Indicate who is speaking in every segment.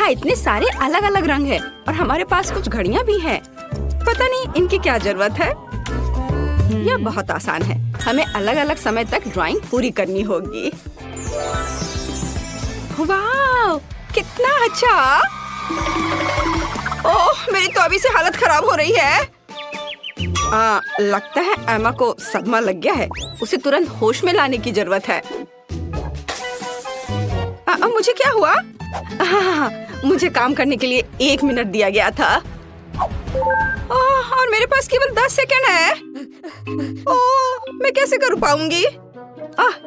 Speaker 1: यहाँ इतने सारे अलग अलग रंग है और हमारे पास कुछ घड़ियाँ भी हैं। पता नहीं इनकी क्या जरूरत है। यह बहुत आसान है, हमें अलग अलग समय तक ड्राइंग पूरी करनी होगी। वाह, कितना अच्छा! ओह, मेरी तो अभी से हालत खराब हो रही है। लगता है एमा को सदमा लग गया है। उसे तुरंत होश में लाने की जरूरत है। मुझे क्या हुआ? मुझे काम करने के लिए 1 मिनट दिया गया था और मेरे पास केवल 10 सेकंड है। ओह, मैं कैसे कर पाऊंगी?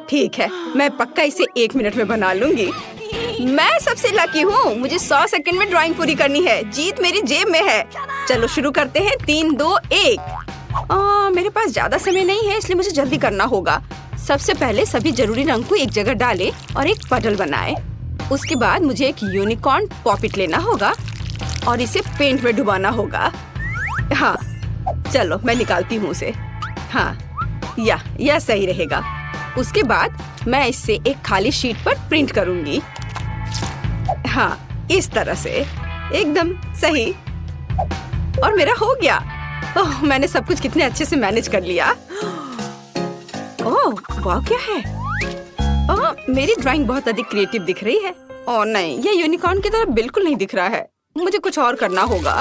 Speaker 1: ठीक है, मैं पक्का इसे 1 मिनट में बना लूंगी। मैं सबसे लकी हूँ, मुझे 100 सेकंड में ड्राइंग पूरी करनी है। जीत मेरी जेब में है। चलो शुरू करते हैं। 3, 2, 1। मेरे पास ज्यादा समय नहीं है, इसलिए मुझे जल्दी करना होगा। सबसे पहले सभी जरूरी रंग को एक जगह डालें और एक पटल बनाएं। उसके बाद मुझे एक यूनिकॉर्न पॉपिट लेना होगा और इसे पेंट में डुबाना होगा। हाँ, चलो मैं निकालती हूँ उसे। हाँ, यह सही रहेगा। उसके बाद मैं इसे एक खाली शीट पर प्रिंट करूंगी। हाँ, इस तरह से एकदम सही। और मेरा हो गया। ओह, मैंने सब कुछ कितने अच्छे से मैनेज कर लिया। ओह, वाह, क्या है? मेरी ड्राइंग बहुत अधिक क्रिएटिव दिख रही है। ओह नहीं, ये यूनिकॉर्न की तरह बिल्कुल नहीं दिख रहा है। मुझे कुछ और करना होगा।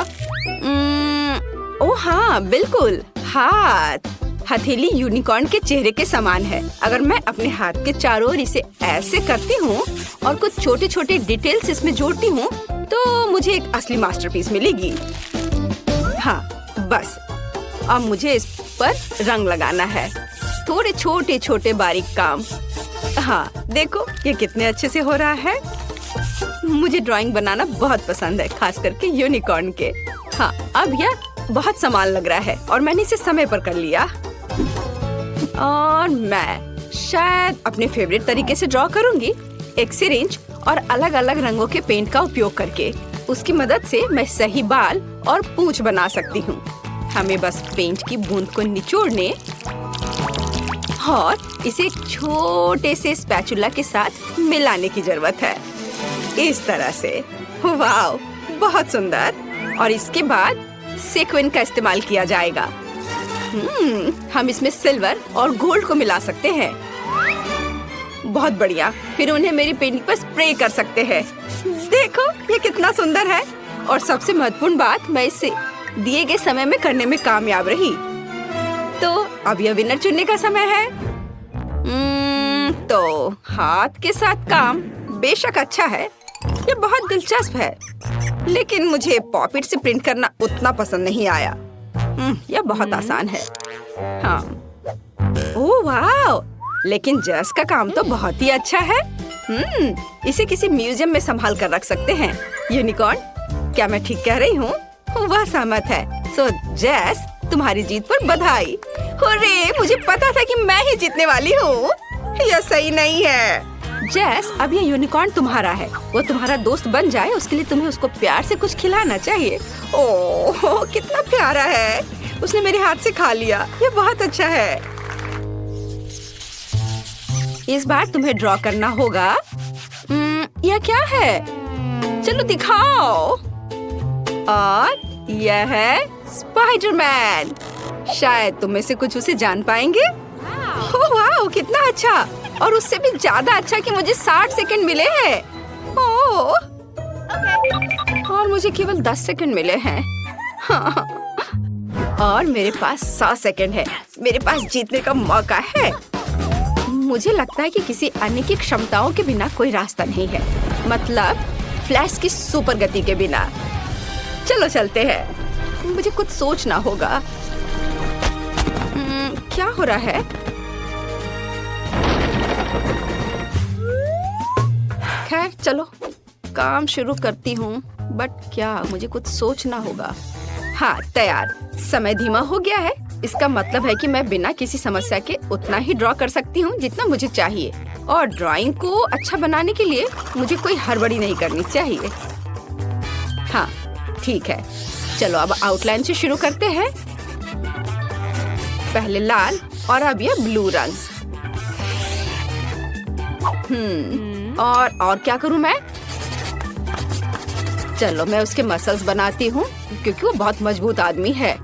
Speaker 1: ओह हाँ, बिल्कुल, हाथ। हथेली यूनिकॉर्न के चेहरे के समान है। अगर मैं अपने हाथ के चारों ओर इसे ऐसे करती हूँ और कुछ छोटे छोटे डिटेल्स इसमें जोड़ती हूँ तो मुझे एक असली मास्टरपीस मिलेगी। हाँ, बस अब मुझे इस पर रंग लगाना है। थोड़े छोटे छोटे बारीक काम। हाँ, देखो ये कितने अच्छे से हो रहा है। मुझे ड्राइंग बनाना बहुत पसंद है, खास करके यूनिकॉर्न के। हाँ, अब यह बहुत समान लग रहा है और मैंने इसे समय पर कर लिया। और मैं शायद अपने फेवरेट तरीके से ड्रॉ करूंगी, एक सिरिंज और अलग अलग रंगों के पेंट का उपयोग करके। उसकी मदद से मैं सही बाल और पूंछ बना सकती हूँ। हमें बस पेंट की बूंद को निचोड़ने और इसे एक छोटे से स्पैचुला के साथ मिलाने की जरूरत है। इस तरह से। वाह, बहुत सुंदर। और इसके बाद सेक्विन का इस्तेमाल किया जाएगा। हम इसमें सिल्वर और गोल्ड को मिला सकते हैं। बहुत बढ़िया। फिर उन्हें मेरी पेंटिंग पर स्प्रे कर सकते हैं। देखो ये कितना सुंदर है। और सबसे महत्वपूर्ण बात, मैं इसे दिए गए समय में करने में कामयाब रही। तो अब यह विनर चुनने का समय है। तो हाथ के साथ काम बेशक अच्छा है, ये बहुत दिलचस्प है, लेकिन मुझे पॉपिट से प्रिंट करना उतना पसंद नहीं आया। यह बहुत आसान है। हाँ, ओह वाह, लेकिन जस का काम तो बहुत ही अच्छा है। इसे किसी म्यूजियम में संभाल कर रख सकते हैं। यूनिकॉर्न, क्या मैं ठीक कह रही हूँ? वह सहमत है। सो जेस, तुम्हारी जीत पर बधाई। हुर्रे, मुझे पता था कि मैं ही जीतने वाली हूँ। यह सही नहीं है। जेस, अब ये यूनिकॉर्न तुम्हारा है। वो तुम्हारा दोस्त बन जाए उसके लिए तुम्हें उसको प्यार से कुछ खिलाना चाहिए। ओह, कितना प्यारा है। उसने मेरे हाथ से खा लिया। ये बहुत अच्छा है। इस बार तुम्हें ड्रॉ करना होगा। यह क्या है? चलो दिखाओ। और यह है स्पाइडरमैन। शायद तुम में से कुछ उसे जान पाएंगे। ओह वाह, कितना अच्छा। और उससे भी ज्यादा अच्छा कि मुझे 60 सेकंड मिले हैं। ओह, और मुझे केवल 10 सेकंड मिले हैं। हाँ। और मेरे पास 100 सेकंड है। मेरे पास जीतने का मौका है। मुझे लगता है कि किसी अन्य की क्षमताओं के बिना कोई रास्ता नहीं है। मतलब फ्लैश की सुपर गति के बिना। चलो चलते हैं। मुझे कुछ सोचना होगा। क्या हो रहा है? खैर चलो काम शुरू करती हूँ। बट क्या, मुझे कुछ सोचना होगा। हाँ, तैयार। समय धीमा हो गया है। इसका मतलब है कि मैं बिना किसी समस्या के उतना ही ड्रॉ कर सकती हूँ जितना मुझे चाहिए। और ड्राइंग को अच्छा बनाने के लिए मुझे कोई हड़बड़ी नहीं करनी चाहिए। हाँ, ठीक है। चलो अब आउटलाइन से शुरू करते हैं। पहले लाल और अब ये ब्लू रंग। और क्या करूं मैं? चलो मैं उसके मसल्स बनाती हूँ क्योंकि वो बहुत मजबूत आदमी है।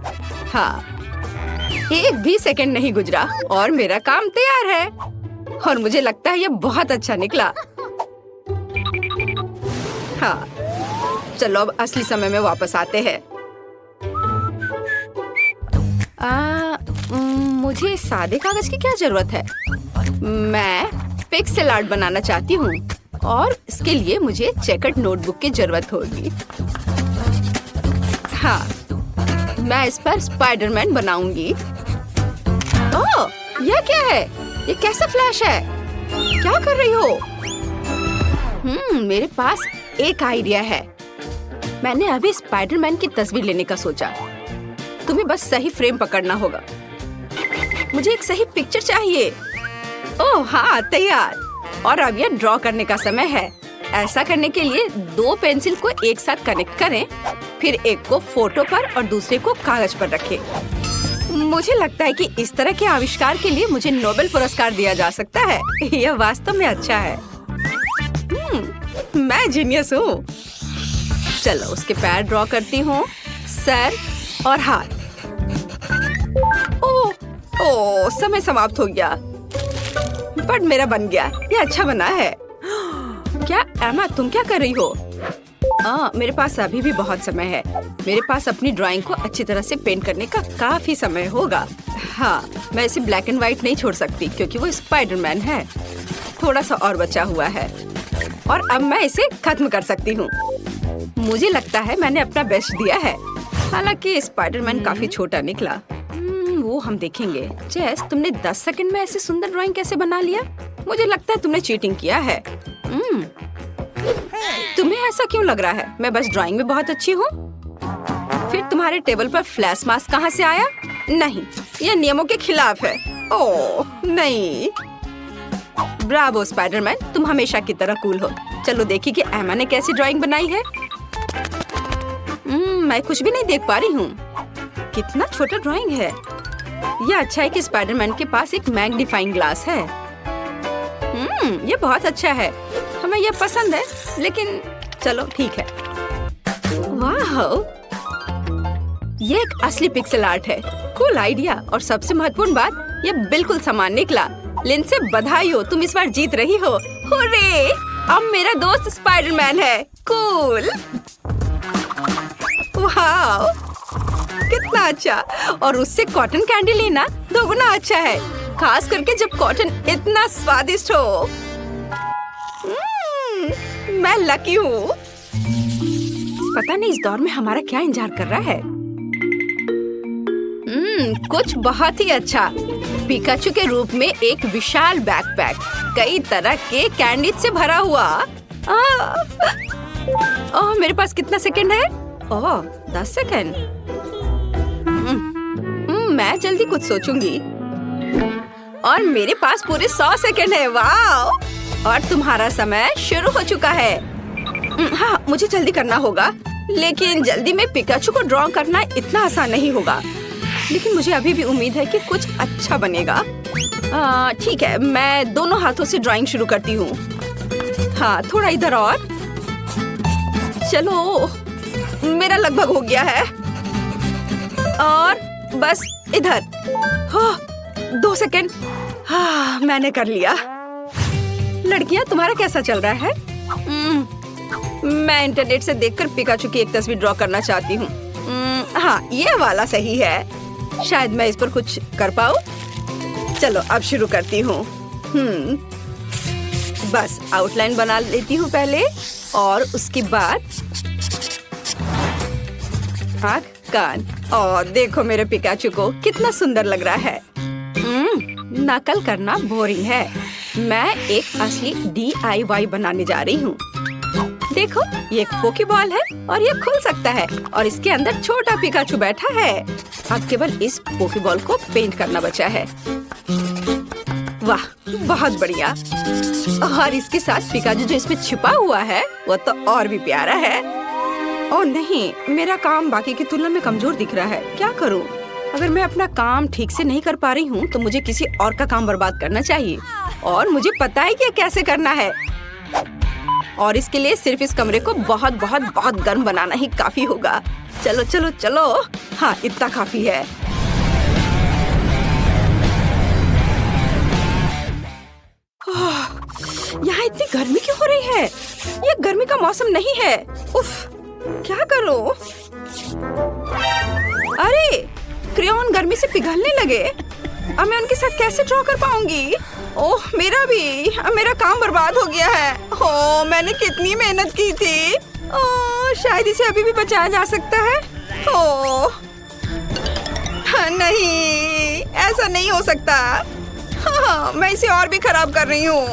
Speaker 1: हाँ, एक भी सेकंड नहीं गुजरा और मेरा काम तैयार है और मुझे लगता है ये बहुत अच्छा निकला। हाँ, चलो अब असली समय में वापस आते हैं। मुझे सादे कागज की क्या जरूरत है? मैं पिक्सेल आर्ट बनाना चाहती हूँ और इसके लिए मुझे चेकर्ड नोटबुक की जरूरत होगी। हाँ, मैं इस पर स्पाइडरमैन बनाऊंगी। ओह, यह क्या है? ये कैसा फ्लैश है? क्या कर रही हो? मेरे पास एक आइडिया है। मैंने अभी स्पाइडरमैन की तस्वीर लेने का सोचा। तुम्हें बस सही फ्रेम पकड़ना होगा। मुझे एक सही पिक्चर चाहिए। ओह हाँ, तैयार। और अब यह ड्रॉ करने का समय है। ऐसा करने के लिए 2 पेंसिल को एक साथ कनेक्ट करें, फिर एक को फोटो पर और दूसरे को कागज पर रखें। मुझे लगता है कि इस तरह के आविष्कार के लिए मुझे नोबेल पुरस्कार दिया जा सकता है। यह वास्तव में अच्छा है। मैं जीनियस हूँ। चलो उसके पैर ड्रॉ करती हूँ, सर और हाथ। ओह, समय समाप्त हो गया। बट मेरा बन गया। ये अच्छा बना है। क्या एमा, तुम क्या कर रही हो? मेरे पास अभी भी बहुत समय है। मेरे पास अपनी ड्राइंग को अच्छी तरह से पेंट करने का काफी समय होगा। हाँ, मैं इसे ब्लैक एंड व्हाइट नहीं छोड़ सकती क्योंकि वो स्पाइडरमैन है। थोड़ा सा और बचा हुआ है और अब मैं इसे खत्म कर सकती हूँ। मुझे लगता है मैंने अपना बेस्ट दिया है। हालांकि स्पाइडरमैन काफी छोटा निकला। वो हम देखेंगे। जेस, तुमने 10 सेकंड में ऐसी सुंदर ड्राइंग कैसे बना लिया? मुझे लगता है तुमने चीटिंग किया है। तुम्हें ऐसा क्यों लग रहा है? मैं बस ड्राइंग में बहुत अच्छी हूँ। फिर तुम्हारे टेबल पर फ्लैश मास्क कहाँ से आया? नहीं, यह नियमों के खिलाफ है। ओह नहीं। ब्रावो स्पाइडरमैन, तुम हमेशा की तरह कूल हो। चलो देखिए कि एमा ने कैसी ड्राइंग बनाई है। मैं कुछ भी नहीं देख पा रही हूँ। कितना छोटा ड्राइंग है। यह अच्छा है कि स्पाइडरमैन के पास एक मैग्नीफाइंग ग्लास है। ये बहुत अच्छा है। हमें यह पसंद है, लेकिन चलो ठीक है। वाह, ये एक असली पिक्सेल आर्ट है। Cool idea. और सबसे महत्वपूर्ण बात, ये बिल्कुल समान निकला। लिंडसे बधाई हो, तुम इस बार जीत रही हो। हुर्रे! अब मेरा दोस्त स्पाइडरमैन है। कूल। वाह, कितना अच्छा। और उससे कॉटन कैंडी लेना दोगुना अच्छा है, खास करके जब कॉटन इतना स्वादिष्ट हो। मैं लकी हूँ। पता नहीं इस दौर में हमारा क्या इंतजार कर रहा है। कुछ बहुत ही अच्छा। पिकाचू के रूप में एक विशाल बैकपैक, कई तरह के कैंडी से भरा हुआ। ओह, मेरे पास कितना सेकंड है? ओह, 10 सेकंड। मैं जल्दी कुछ सोचूंगी। और मेरे पास पूरे 100 सेकंड है। वाह! और तुम्हारा समय शुरू हो चुका है। हाँ, मुझे जल्दी करना होगा। लेकिन जल्दी में पिकाचू को ड्रॉ करना इतना आसान नहीं होगा। लेकिन मुझे अभी भी उम्मीद है कि कुछ अच्छा बनेगा। ठीक है, मैं दोनों हाथों से ड्राइंग शुरू करती हूँ। हाँ, थोड़ा इधर और। चलो, मेरा लगभग हो गया है। और बस इधर। 2 सेकंड। हाँ, मैंने कर लिया। लड़कियाँ, तुम्हारा कैसा चल रहा है? मैं इंटरनेट से देखकर पिकाचू की एक तस्वीर ड्रॉ करना चाहती हूँ। हाँ, ये वाला सही है। शायद मैं इस पर कुछ कर पाऊँ। चलो अब शुरू करती हूँ। बस आउटलाइन बना लेती हूँ पहले, और उसके बाद आँख, कान। और देखो मेरे पिकाचू को कितना सुंदर लग रहा है। नकल करना बोरिंग है। मैं एक असली DIY बनाने जा रही हूँ। देखो, ये एक पोकेबॉल है और ये खुल सकता है और इसके अंदर छोटा पिकाचू बैठा है। अब केवल इस पोकेबॉल को पेंट करना बचा है। वाह, बहुत बढ़िया। और इसके साथ पिकाचू जो इसमें छिपा हुआ है वो तो और भी प्यारा है। ओह नहीं, मेरा काम बाकी की तुलना में कमजोर दिख रहा है। क्या करूं? अगर मैं अपना काम ठीक से नहीं कर पा रही हूँ तो मुझे किसी और का काम बर्बाद करना चाहिए, और मुझे पता है कि कैसे करना है। और इसके लिए सिर्फ इस कमरे को बहुत बहुत बहुत गर्म बनाना ही काफी होगा। चलो चलो चलो, हाँ इतना काफी है। यहाँ इतनी गर्मी क्यों हो रही है? ये गर्मी का मौसम नहीं है। उफ, क्या करूं? अरे क्रेयॉन गर्मी से पिघलने लगे। अब मैं उनके साथ कैसे ड्रॉ कर पाऊंगी? ओह मेरा काम बर्बाद हो गया है। ओह मैंने कितनी मेहनत की थी। ओह शायद इसे अभी भी बचाया जा सकता है। ओह नहीं, ऐसा नहीं हो सकता। हाँ, मैं इसे और भी खराब कर रही हूँ।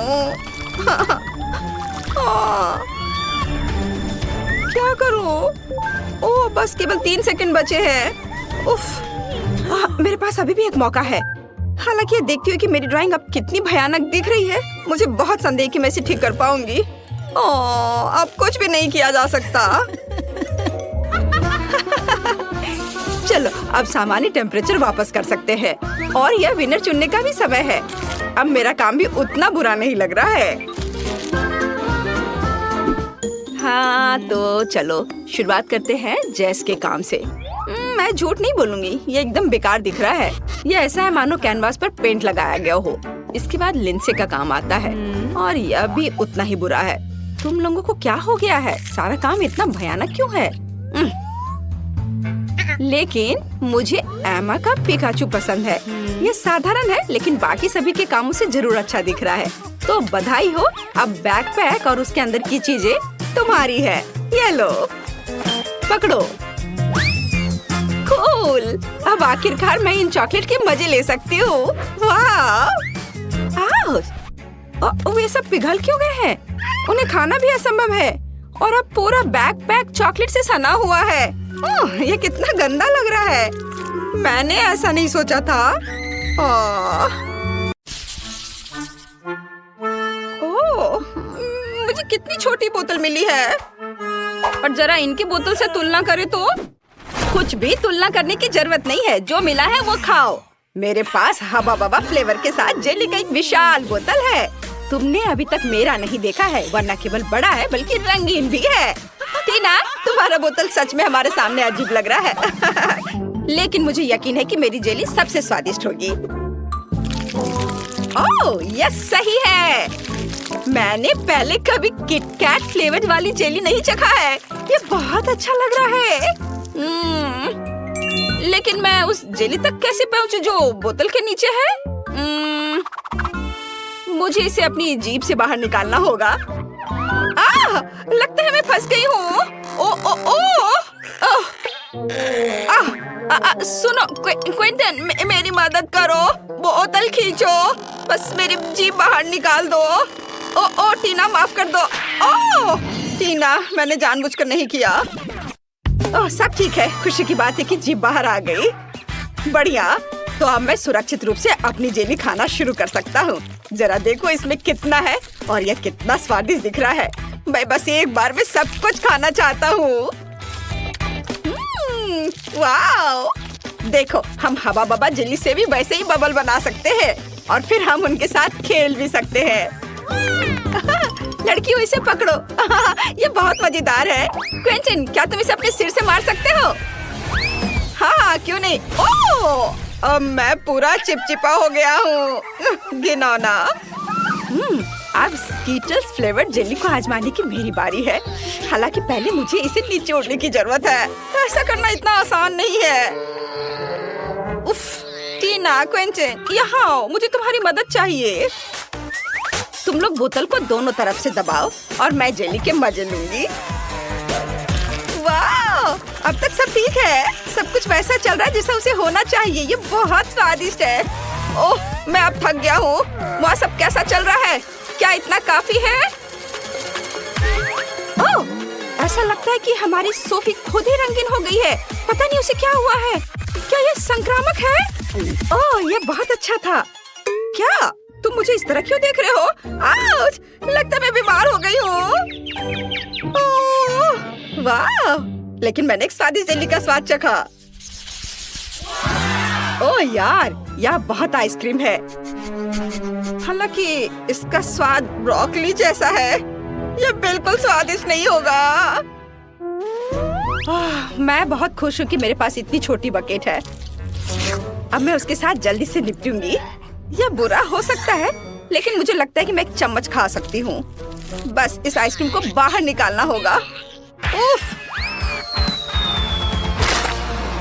Speaker 1: क्या करूँ? ओह बस केवल 3 सेकंड बचे हैं। उफ, मेरे पास अभी भी एक मौका है। हालांकि ये देखती हूँ कि मेरी ड्राइंग अब कितनी भयानक दिख रही है। मुझे बहुत संदेह कि मैं इसे ठीक कर पाऊंगी। ओह अब कुछ भी नहीं किया जा सकता। चलो अब सामान्य टेम्परेचर वापस कर सकते हैं और यह विनर चुनने का भी समय है। अब मेरा काम भी उतना बुरा नहीं लग रहा है। हाँ तो चलो शुरुआत करते हैं जेस के काम से। मैं झूठ नहीं बोलूंगी, ये एकदम बेकार दिख रहा है। ये ऐसा है मानो कैनवास पर पेंट लगाया गया हो। इसके बाद लिंसे का काम आता है और यह भी उतना ही बुरा है। तुम लोगों को क्या हो गया है? सारा काम इतना भयानक क्यों है? लेकिन मुझे एमा का पिकाचू पसंद है। ये साधारण है लेकिन बाकी सभी के कामों से जरूर अच्छा दिख रहा है। तो बधाई हो, अब बैकपैक और उसके अंदर की चीजें तुम्हारी है। ये लो, पकड़ो। कूल, अब आखिरकार मैं इन चॉकलेट के मजे ले सकती हूँ। वाह! वे सब पिघल क्यों गए हैं? उन्हें खाना भी असंभव है। और अब पूरा बैकपैक चॉकलेट से सना हुआ है। ये कितना गंदा लग रहा है। मैंने ऐसा नहीं सोचा था। ओह, मुझे कितनी छोटी बोतल मिली है। और जरा इनकी बोतल से तुलना करें तो कुछ भी तुलना करने की जरूरत नहीं है। जो मिला है वो खाओ। मेरे पास हबा बबा फ्लेवर के साथ जेली का एक विशाल बोतल है। तुमने अभी तक मेरा नहीं देखा है, वरना केवल बड़ा है बल्कि रंगीन भी है। टीना, तुम्हारा बोतल सच में हमारे सामने अजीब लग रहा है। लेकिन मुझे यकीन है कि मेरी जेली सबसे स्वादिष्ट होगी। ओह, यह सही है। मैंने पहले कभी किटकैट फ्लेवर वाली जेली नहीं चखा है। ये बहुत अच्छा लग रहा है। लेकिन मैं उस जेली तक कैसे पहुंचूं जो बोतल के नीचे है? मुझे इसे अपनी जीभ से बाहर निकालना होगा। लगता है मैं फंस गई हूँ। सुनो क्विंटन, मेरी मदद करो। बोतल खींचो, बस मेरी जीभ बाहर निकाल दो। ओ टीना, माफ कर दो। टीना, मैंने जानबूझकर नहीं किया। सब ठीक है। खुशी की बात है कि जीभ बाहर आ गई। बढ़िया, तो अब मैं सुरक्षित रूप से अपनी जेली खाना शुरू कर सकता हूँ। जरा देखो इसमें कितना है और यह कितना स्वादिष्ट दिख रहा है। मैं बस एक बार में सब कुछ खाना चाहता हूँ। वाह! देखो, हम हवा बबा जेली से भी वैसे ही बबल बना सकते हैं और फिर हम उनके साथ खेल भी सकते हैं। लड़कियों, इसे पकड़ो। ये बहुत मजेदार है। क्विंटन, क्या तुम इसे अपने सिर से मार सकते हो? हाँ, क्यों नहीं। अब मैं पूरा चिपचिपा हो गया हूँ। घिनौना। अब स्कीटल्स फ्लेवर्ड जेली को आजमाने की मेरी बारी है। हालांकि पहले मुझे इसे नीचे उड़ने की जरूरत है। ऐसा करना इतना आसान नहीं है। उफ, टीना, क्विंटन, यहाँ आओ, मुझे तुम्हारी मदद चाहिए। तुम लोग बोतल को दोनों तरफ से दबाओ और मैं जेली के मजे लूंगी। वाह! अब तक सब ठीक है। सब कुछ वैसा चल रहा है जैसा उसे होना चाहिए। ये बहुत स्वादिष्ट है। ओह, मैं अब थक गया हूँ। वहाँ सब कैसा चल रहा है? क्या इतना काफी है? ओह, ऐसा लगता है कि हमारी सोफी खुद ही रंगीन हो गई है। पता नहीं उसे क्या हुआ है। क्या ये संक्रामक है? ओह, ये बहुत अच्छा था। क्या तुम मुझे इस तरह क्यों देख रहे हो? आउच! लगता है मैं बीमार हो गई हूँ। वाह! लेकिन मैंने एक स्वादिष्ट जेली का स्वाद चखा। ओह यार, यह बहुत आइसक्रीम है। हालांकि इसका स्वाद ब्रोकली जैसा है। ये बिल्कुल स्वादिष्ट नहीं होगा। मैं बहुत खुश हूँ कि मेरे पास इतनी छोटी बकेट है। अब मैं उसके साथ जल्दी से निपटूंगी। यह बुरा हो सकता है, लेकिन मुझे लगता है कि मैं एक चम्मच खा सकती हूँ। बस इस आइसक्रीम को बाहर निकालना होगा। उफ!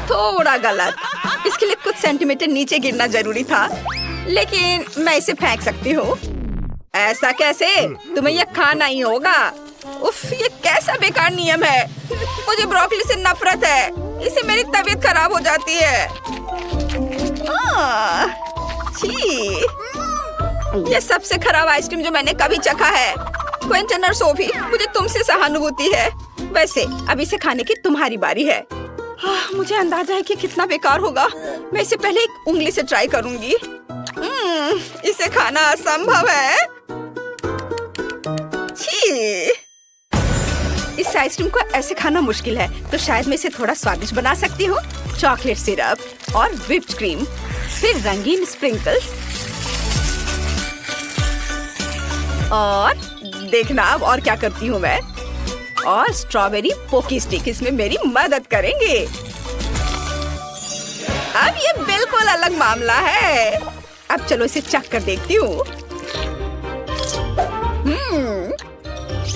Speaker 1: थोड़ा गलत। इसके लिए कुछ सेंटीमीटर नीचे गिरना जरूरी था, लेकिन मैं इसे फेंक सकती हूँ। ऐसा कैसे? तुम्हें यह खाना ही होगा। उफ! ये कैसा बेकार नियम है। मुझे ब्रोकली से नफरत है। इससे मेरी तबीयत खराब हो जाती है। छी! ये सबसे खराब आइसक्रीम जो मैंने कभी चखा है। क्विंटन और सोफी, मुझे तुमसे सहानुभूति है। वैसे अब इसे खाने की तुम्हारी बारी है। मुझे अंदाजा है कि कितना बेकार होगा। मैं इसे पहले एक उंगली से ट्राई करूंगी। इसे खाना असंभव है। छी! इस आइसक्रीम को ऐसे खाना मुश्किल है, तो शायद मैं इसे थोड़ा स्वादिष्ट बना सकती हूँ। चॉकलेट सिरप और व्हिप्ड क्रीम, फिर रंगीन स्प्रिंकल्स, और देखना अब और क्या करती हूँ मैं। और स्ट्रॉबेरी पोकी स्टिक इसमें मेरी मदद करेंगे। अब ये बिल्कुल अलग मामला है। अब चलो इसे चख कर देखती हूँ।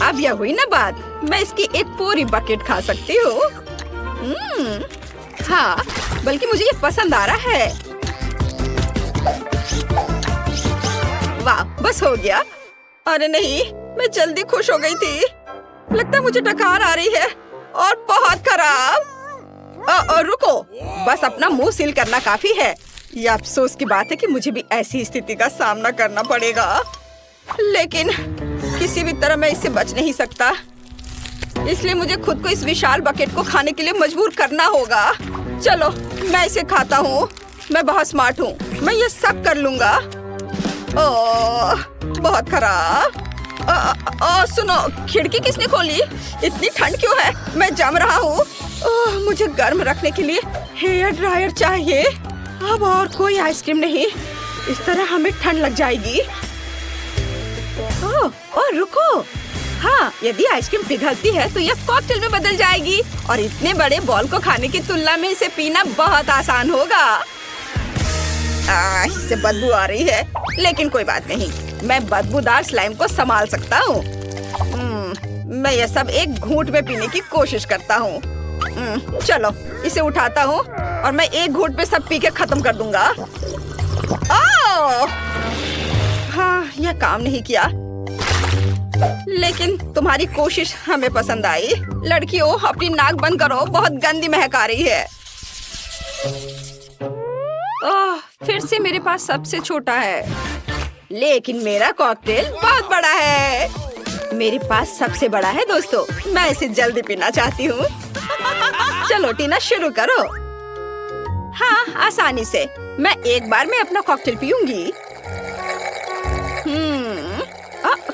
Speaker 1: अब यह हुई ना बात। मैं इसकी एक पूरी बकेट खा सकती हूँ। हाँ, बल्कि मुझे ये पसंद आ रहा है। वाह, बस हो गया। अरे नहीं, मैं जल्दी खुश हो गई थी। लगता है मुझे डकार आ रही है और बहुत खराब। रुको, बस अपना मुंह सील करना काफी है। ये अफसोस की बात है कि मुझे भी ऐसी स्थिति का सामना करना पड़ेगा, लेकिन किसी भी तरह मैं इससे बच नहीं सकता। इसलिए मुझे खुद को इस विशाल बकेट को खाने के लिए मजबूर करना होगा। चलो, मैं इसे खाता हूँ। मैं बहुत स्मार्ट हूँ, मैं ये सब कर लूंगा। ओह, बहुत खराब। सुनो, खिड़की किसने खोली? इतनी ठंड क्यों है? मैं जम रहा हूँ। मुझे गर्म रखने के लिए हेयर ड्रायर चाहिए। अब और कोई आइसक्रीम नहीं, इस तरह हमें ठंड लग जाएगी। ओह, रुको। हाँ, यदि आइसक्रीम पिघलती है तो यह कॉकटेल में बदल जाएगी, और इतने बड़े बॉल को खाने की तुलना में इसे पीना बहुत आसान होगा। इससे बदबू आ रही है, लेकिन कोई बात नहीं, मैं बदबूदार स्लाइम को संभाल सकता हूँ। मैं यह सब एक घूंट में पीने की कोशिश करता हूँ। चलो, इसे उठाता हूँ और मैं एक घूंट में सब पी के खत्म कर दूंगा। हाँ, यह काम नहीं किया, लेकिन तुम्हारी कोशिश हमें पसंद आई। लड़कियों, अपनी नाक बंद करो, बहुत गंदी महक आ रही है। फिर से मेरे पास सबसे छोटा है, लेकिन मेरा कॉकटेल बहुत बड़ा है। मेरे पास सबसे बड़ा है दोस्तों, मैं इसे जल्दी पीना चाहती हूँ। चलो टीना, शुरू करो। हाँ, आसानी से। मैं एक बार में अपना कॉकटेल पीऊंगी।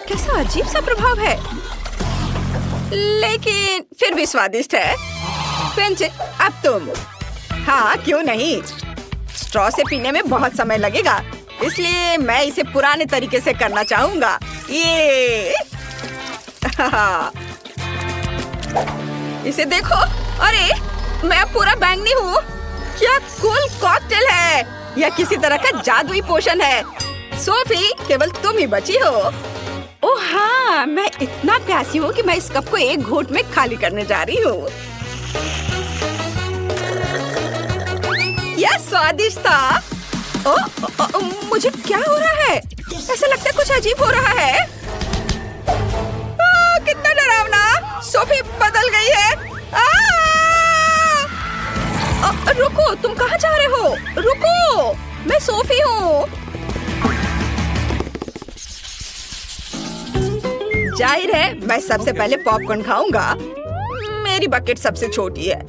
Speaker 1: कैसा अजीब सा प्रभाव है, लेकिन फिर भी स्वादिष्ट है। फ्रेंच, अब तुम। हाँ, क्यों नहीं। स्ट्रॉ से पीने में बहुत समय लगेगा, इसलिए मैं इसे पुराने तरीके से करना चाहूंगा। ये इसे देखो। अरे, मैं पूरा बैंगनी हूँ। क्या कूल कॉकटेल है। यह किसी तरह का जादुई पोषण है। सोफी, केवल तुम ही बची हो। ओह हाँ, मैं इतना प्यासी हूँ कि मैं इस कप को एक घूंट में खाली करने जा रही हूँ। यह स्वादिष्ट था। मुझे क्या हो रहा है? ऐसा लगता है कुछ अजीब हो रहा है। कितना डरावना। सोफी बदल गई है। रुको, तुम कहाँ जा रहे हो? रुको, मैं सोफी हूँ। जाहिर है, मैं सबसे पहले पॉपकॉर्न खाऊंगा। मेरी बकेट सबसे छोटी है,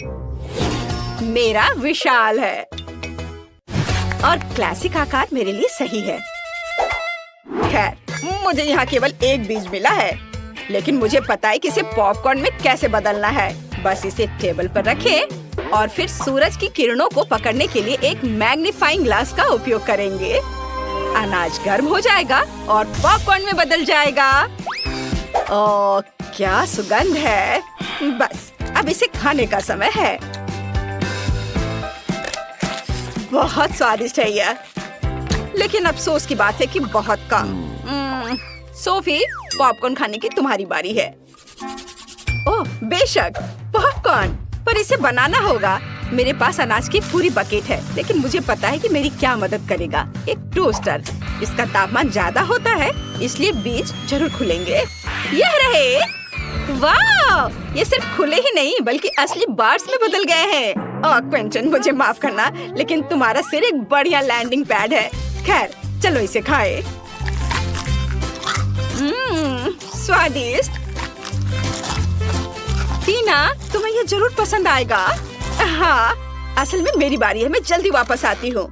Speaker 1: मेरा विशाल है, और क्लासिक आकार मेरे लिए सही है। खैर, मुझे यहाँ केवल एक बीज मिला है, लेकिन मुझे पता है कि इसे पॉपकॉर्न में कैसे बदलना है। बस इसे टेबल पर रखें और फिर सूरज की किरणों को पकड़ने के लिए एक मैग्नीफाइंग ग्लास का उपयोग करेंगे। अनाज गर्म हो जाएगा और पॉपकॉर्न में बदल जाएगा। ओह, क्या सुगंध है। बस अब इसे खाने का समय है। बहुत स्वादिष्ट है यह, लेकिन अफसोस की बात है कि बहुत कम। सोफी, पॉपकॉर्न खाने की तुम्हारी बारी है। ओह बेशक, पॉपकॉर्न, पर इसे बनाना होगा। मेरे पास अनाज की पूरी बकेट है, लेकिन मुझे पता है कि मेरी क्या मदद करेगा। एक टोस्टर। इसका तापमान ज्यादा होता है, इसलिए बीज जरूर खुलेंगे। यह रहे। वाह, ये सिर्फ खुले ही नहीं बल्कि असली बार्स में बदल गए हैं। ओह क्विंटन, मुझे माफ करना, लेकिन तुम्हारा सिर एक बढ़िया लैंडिंग पैड है। खैर, चलो इसे खाएं। स्वादिष्ट। टीना, तुम्हें ये जरूर पसंद आएगा। हाँ, असल में मेरी बारी है, मैं जल्दी वापस आती हूँ।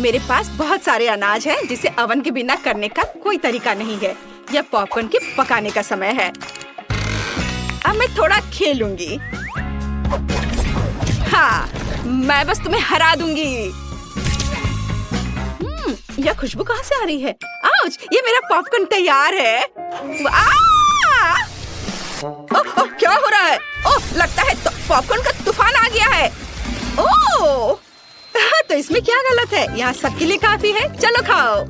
Speaker 1: मेरे पास बहुत सारे अनाज हैं जिसे ओवन के बिना करने का कोई तरीका नहीं है। यह पॉपकॉर्न के पकाने का समय है। अब मैं थोड़ा खेलूंगी। हाँ, मैं बस तुम्हें हरा दूंगी। यह खुशबू कहाँ से आ रही है? आउच, ये मेरा पॉपकॉर्न तैयार है। ओह, क्या हो रहा है? ओह, लगता है तो पॉपकॉर्न का तूफान आ गया है। ओह, तो इसमें क्या गलत है? यहाँ सबके लिए काफी है। चलो खाओ।